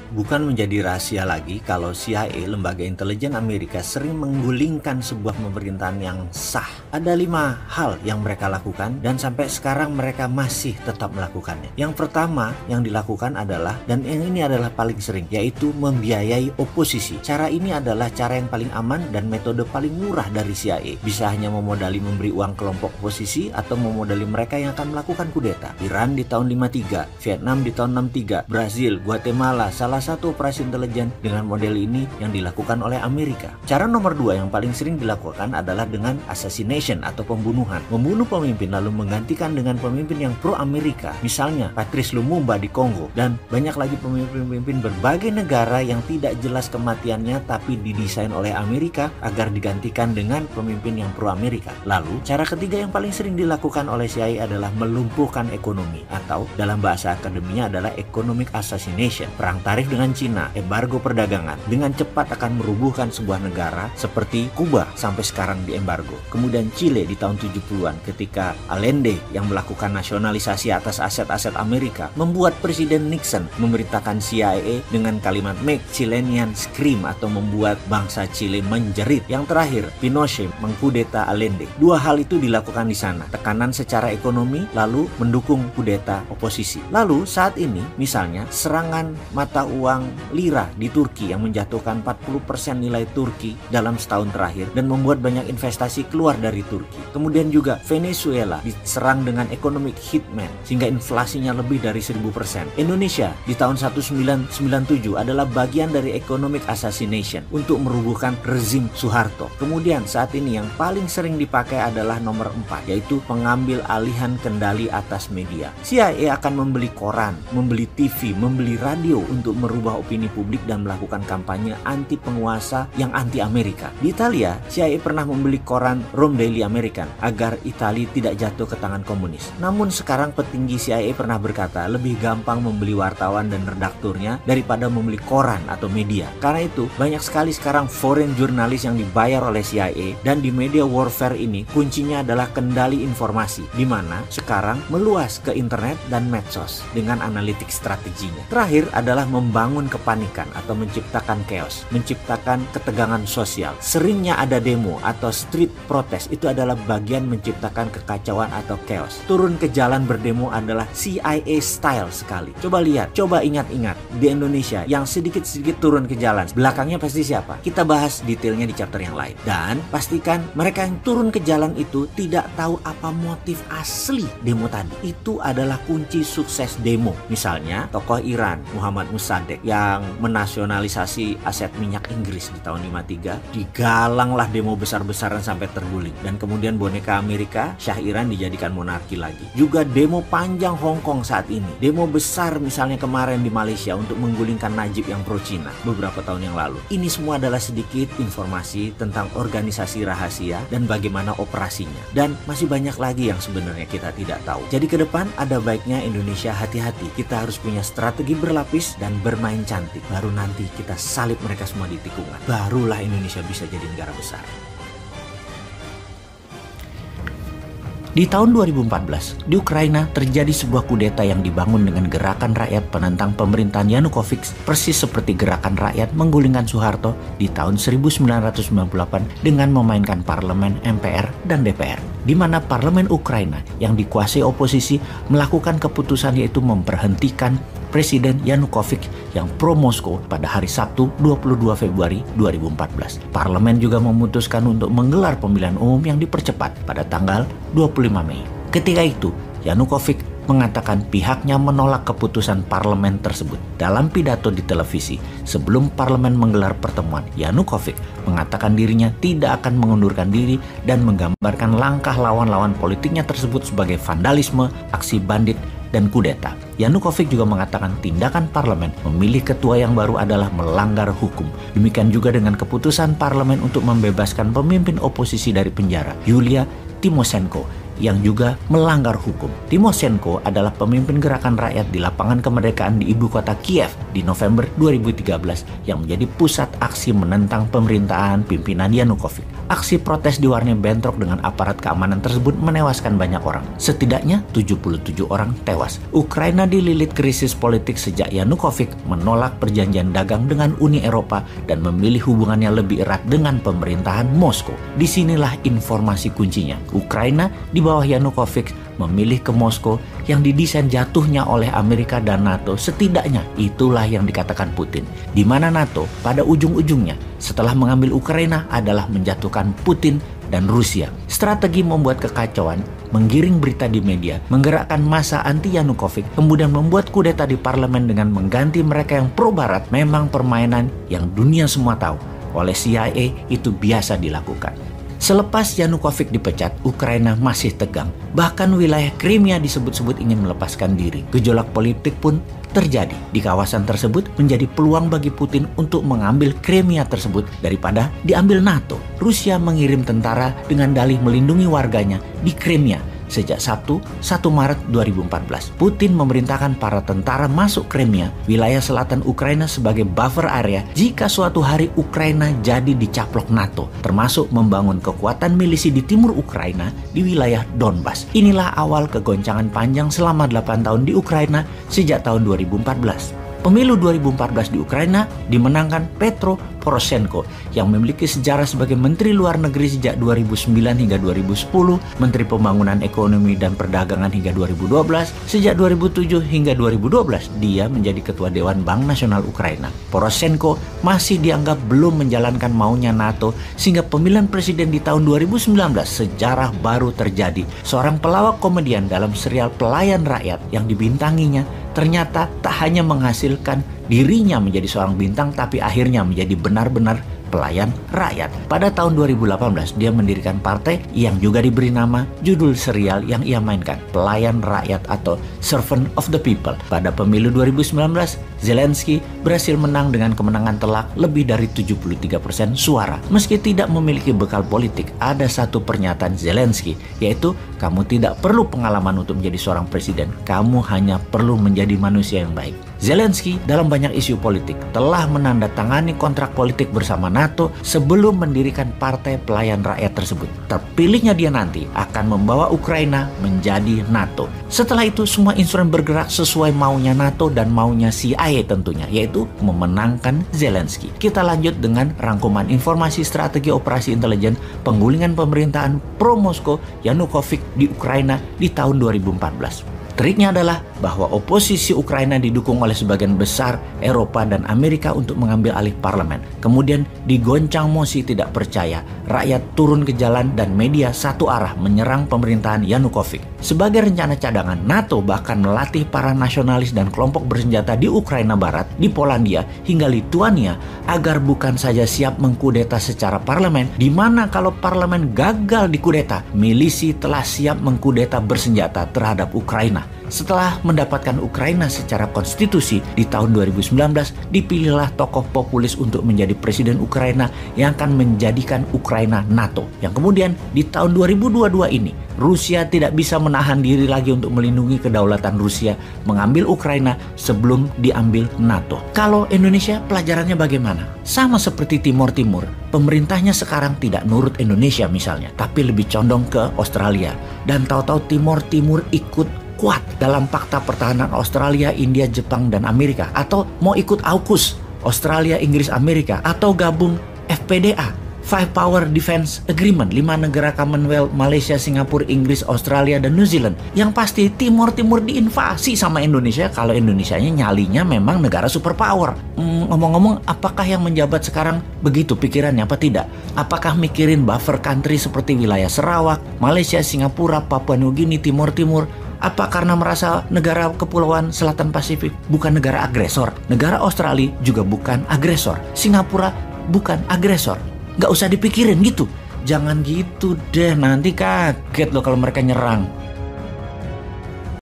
Bukan menjadi rahasia lagi kalau CIA, lembaga intelijen Amerika, sering menggulingkan sebuah pemerintahan yang sah. Ada 5 hal yang mereka lakukan dan sampai sekarang mereka masih tetap melakukannya. Yang pertama yang dilakukan adalah, dan yang ini adalah paling sering, yaitu membiayai oposisi. Cara ini adalah cara yang paling aman dan metode paling murah dari CIA. Bisa hanya memodali memberi uang kelompok oposisi atau memodali mereka yang akan melakukan kudeta. Iran di tahun 53, Vietnam di tahun 63, Brazil, Guatemala, salah satu operasi intelijen dengan model ini yang dilakukan oleh Amerika. Cara nomor 2 yang paling sering dilakukan adalah dengan assassination atau pembunuhan. Membunuh pemimpin lalu menggantikan dengan pemimpin yang pro-Amerika. Misalnya Patrice Lumumba di Kongo dan banyak lagi pemimpin-pemimpin berbagai negara yang tidak jelas kematiannya tapi didesain oleh Amerika agar digantikan dengan pemimpin yang pro-Amerika. Lalu cara ketiga yang paling sering dilakukan oleh CIA adalah melumpuhkan ekonomi, atau dalam bahasa akademinya adalah economic assassination. Perang tarif dengan Cina, embargo perdagangan, dengan cepat akan merubuhkan sebuah negara seperti Kuba sampai sekarang di embargo. Kemudian Chile di tahun 70-an ketika Allende yang melakukan nasionalisasi atas aset-aset Amerika membuat Presiden Nixon memerintahkan CIA dengan kalimat "Make Chileans Scream" atau membuat bangsa Chile menjerit. Yang terakhir, Pinochet mengkudeta Allende. 2 hal itu dilakukan di sana. Tekanan secara ekonomi lalu mendukung kudeta oposisi. Lalu saat ini misalnya serangan mata uang lira di Turki yang menjatuhkan 40% nilai Turki dalam setahun terakhir dan membuat banyak investasi keluar dari Turki. Kemudian juga Venezuela diserang dengan economic hitman sehingga inflasinya lebih dari 1000%. Indonesia di tahun 1997 adalah bagian dari economic assassination untuk merubuhkan rezim Soeharto. Kemudian saat ini yang paling sering dipakai adalah nomor 4, yaitu pengambil alihan kendali atas media. CIA akan membeli koran, membeli TV, membeli radio untuk merubah opini publik dan melakukan kampanye anti penguasa yang anti Amerika. Di Italia, CIA pernah membeli koran Rome Daily American agar Italia tidak jatuh ke tangan komunis. Namun sekarang petinggi CIA pernah berkata lebih gampang membeli wartawan dan redakturnya daripada membeli koran atau media. Karena itu, banyak sekali sekarang foreign jurnalis yang dibayar oleh CIA, dan di media warfare ini kuncinya adalah kendali informasi, di mana sekarang meluas ke internet dan medsos dengan analitik strateginya. Terakhir adalah membangun kepanikan atau menciptakan chaos, menciptakan ketegangan sosial. Seringnya ada demo atau street protest, itu adalah bagian menciptakan kekacauan atau chaos. Turun ke jalan berdemo adalah CIA style sekali. Coba lihat, coba ingat-ingat di Indonesia yang sedikit-sedikit turun ke jalan, belakangnya pasti siapa? Kita bahas detailnya di chapter yang lain. Dan pastikan mereka yang turun ke jalan itu tidak tahu apa motif asli demo tadi. Itu adalah kunci sukses demo. Misalnya tokoh Iran Muhammad Mossadegh yang menasionalisasi aset minyak Inggris di tahun 53, digalanglah demo besar-besaran sampai terguling, dan kemudian boneka Amerika Shah Iran dijadikan monarki lagi. Juga demo panjang Hong Kong saat ini, demo besar misalnya kemarin di Malaysia untuk menggulingkan Najib yang pro Cina beberapa tahun yang lalu. Ini semua adalah sedikit informasi tentang organisasi rahasia dan bagaimana operasinya, dan masih banyak lagi yang sebenarnya kita tidak tahu. Jadi ke depan ada baiknya Indonesia hati-hati. Kita harus punya strategi berlapis dan bermain cantik. Baru nanti kita salib mereka semua di tikungan. Barulah Indonesia bisa jadi negara besar. Di tahun 2014, di Ukraina terjadi sebuah kudeta yang dibangun dengan gerakan rakyat penentang pemerintahan Yanukovych, persis seperti gerakan rakyat menggulingkan Soeharto di tahun 1998 dengan memainkan parlemen, MPR, dan DPR, di mana parlemen Ukraina yang dikuasai oposisi melakukan keputusan yaitu memberhentikan Presiden Yanukovych yang pro-Moskow pada hari Sabtu 22 Februari 2014. Parlemen juga memutuskan untuk menggelar pemilihan umum yang dipercepat pada tanggal 25 Mei. Ketika itu, Yanukovych mengatakan pihaknya menolak keputusan parlemen tersebut. Dalam pidato di televisi, sebelum parlemen menggelar pertemuan, Yanukovych mengatakan dirinya tidak akan mengundurkan diri dan menggambarkan langkah lawan-lawan politiknya tersebut sebagai vandalisme, aksi bandit, dan kudeta. Yanukovych juga mengatakan tindakan parlemen memilih ketua yang baru adalah melanggar hukum. Demikian juga dengan keputusan parlemen untuk membebaskan pemimpin oposisi dari penjara, Yulia Tymoshenko, yang juga melanggar hukum. Timoshenko adalah pemimpin gerakan rakyat di lapangan kemerdekaan di ibu kota Kiev di November 2013 yang menjadi pusat aksi menentang pemerintahan pimpinan Yanukovych. Aksi protes diwarnai bentrok dengan aparat keamanan tersebut menewaskan banyak orang. Setidaknya 77 orang tewas. Ukraina dililit krisis politik sejak Yanukovych menolak perjanjian dagang dengan Uni Eropa dan memilih hubungannya lebih erat dengan pemerintahan Moskow. Disinilah informasi kuncinya. Ukraina di bawah Yanukovych memilih ke Moskow yang didesain jatuhnya oleh Amerika dan NATO. Setidaknya itulah yang dikatakan Putin. Di mana NATO pada ujung-ujungnya setelah mengambil Ukraina adalah menjatuhkan Putin dan Rusia. Strategi membuat kekacauan, menggiring berita di media, menggerakkan massa anti Yanukovych, kemudian membuat kudeta di parlemen dengan mengganti mereka yang pro barat memang permainan yang dunia semua tahu. Oleh CIA itu biasa dilakukan. Selepas Yanukovych dipecat, Ukraina masih tegang. Bahkan wilayah Crimea disebut-sebut ingin melepaskan diri. Gejolak politik pun terjadi. Di kawasan tersebut menjadi peluang bagi Putin untuk mengambil Crimea tersebut daripada diambil NATO. Rusia mengirim tentara dengan dalih melindungi warganya di Crimea. Sejak Sabtu, 1 Maret 2014, Putin memerintahkan para tentara masuk Crimea, wilayah selatan Ukraina sebagai buffer area jika suatu hari Ukraina jadi dicaplok NATO, termasuk membangun kekuatan milisi di timur Ukraina di wilayah Donbas. Inilah awal kegoncangan panjang selama 8 tahun di Ukraina sejak tahun 2014. Pemilu 2014 di Ukraina dimenangkan Petro Poroshenko yang memiliki sejarah sebagai Menteri Luar Negeri sejak 2009 hingga 2010, Menteri Pembangunan Ekonomi dan Perdagangan hingga 2012, sejak 2007 hingga 2012 dia menjadi Ketua Dewan Bank Nasional Ukraina. Poroshenko masih dianggap belum menjalankan maunya NATO sehingga pemilihan presiden di tahun 2019 sejarah baru terjadi. Seorang pelawak komedian dalam serial Pelayan Rakyat yang dibintanginya ternyata tak hanya menghasilkan dirinya menjadi seorang bintang, tapi akhirnya menjadi benar-benar pelayan rakyat. Pada tahun 2018, dia mendirikan partai yang juga diberi nama judul serial yang ia mainkan, Pelayan Rakyat atau Servant of the People. Pada pemilu 2019, Zelensky berhasil menang dengan kemenangan telak lebih dari 73% suara. Meski tidak memiliki bekal politik, ada satu pernyataan Zelensky, yaitu kamu tidak perlu pengalaman untuk menjadi seorang presiden, kamu hanya perlu menjadi manusia yang baik. Zelensky dalam banyak isu politik telah menandatangani kontrak politik bersama NATO sebelum mendirikan Partai Pelayan Rakyat tersebut. Terpilihnya dia nanti akan membawa Ukraina menjadi NATO. Setelah itu semua instrumen bergerak sesuai maunya NATO dan maunya CIA tentunya, yaitu memenangkan Zelensky. Kita lanjut dengan rangkuman informasi strategi operasi intelijen penggulingan pemerintahan pro-Moskow Yanukovych di Ukraina di tahun 2014. Triknya adalah bahwa oposisi Ukraina didukung oleh sebagian besar Eropa dan Amerika untuk mengambil alih parlemen. Kemudian digoncang mosi tidak percaya, rakyat turun ke jalan dan media satu arah menyerang pemerintahan Yanukovych. Sebagai rencana cadangan, NATO bahkan melatih para nasionalis dan kelompok bersenjata di Ukraina Barat, di Polandia, hingga Lituania agar bukan saja siap mengkudeta secara parlemen, di mana kalau parlemen gagal dikudeta, milisi telah siap mengkudeta bersenjata terhadap Ukraina. Setelah mendapatkan Ukraina secara konstitusi di tahun 2019, dipilihlah tokoh populis untuk menjadi presiden Ukraina yang akan menjadikan Ukraina NATO. Yang kemudian di tahun 2022 ini, Rusia tidak bisa menahan diri lagi untuk melindungi kedaulatan Rusia, mengambil Ukraina sebelum diambil NATO. Kalau Indonesia pelajarannya bagaimana? Sama seperti Timor Timur, pemerintahnya sekarang tidak nurut Indonesia misalnya, tapi lebih condong ke Australia. Dan tahu-tahu Timor Timur ikut kuat dalam Fakta Pertahanan Australia, India, Jepang, dan Amerika, atau mau ikut AUKUS, Australia, Inggris, Amerika, atau gabung FPDA, Five Power Defense Agreement, 5 negara Commonwealth, Malaysia, Singapura, Inggris, Australia, dan New Zealand. Yang pasti Timor Timur diinvasi sama Indonesia kalau Indonesianya nyalinya memang negara superpower. Ngomong-ngomong, apakah yang menjabat sekarang begitu pikirannya apa tidak? Apakah mikirin buffer country seperti wilayah Sarawak, Malaysia, Singapura, Papua New Guinea, Timor Timur? Apa karena merasa negara kepulauan Selatan Pasifik bukan negara agresor? Negara Australia juga bukan agresor. Singapura bukan agresor. Nggak usah dipikirin gitu. Jangan gitu deh, nanti kaget loh kalau mereka nyerang.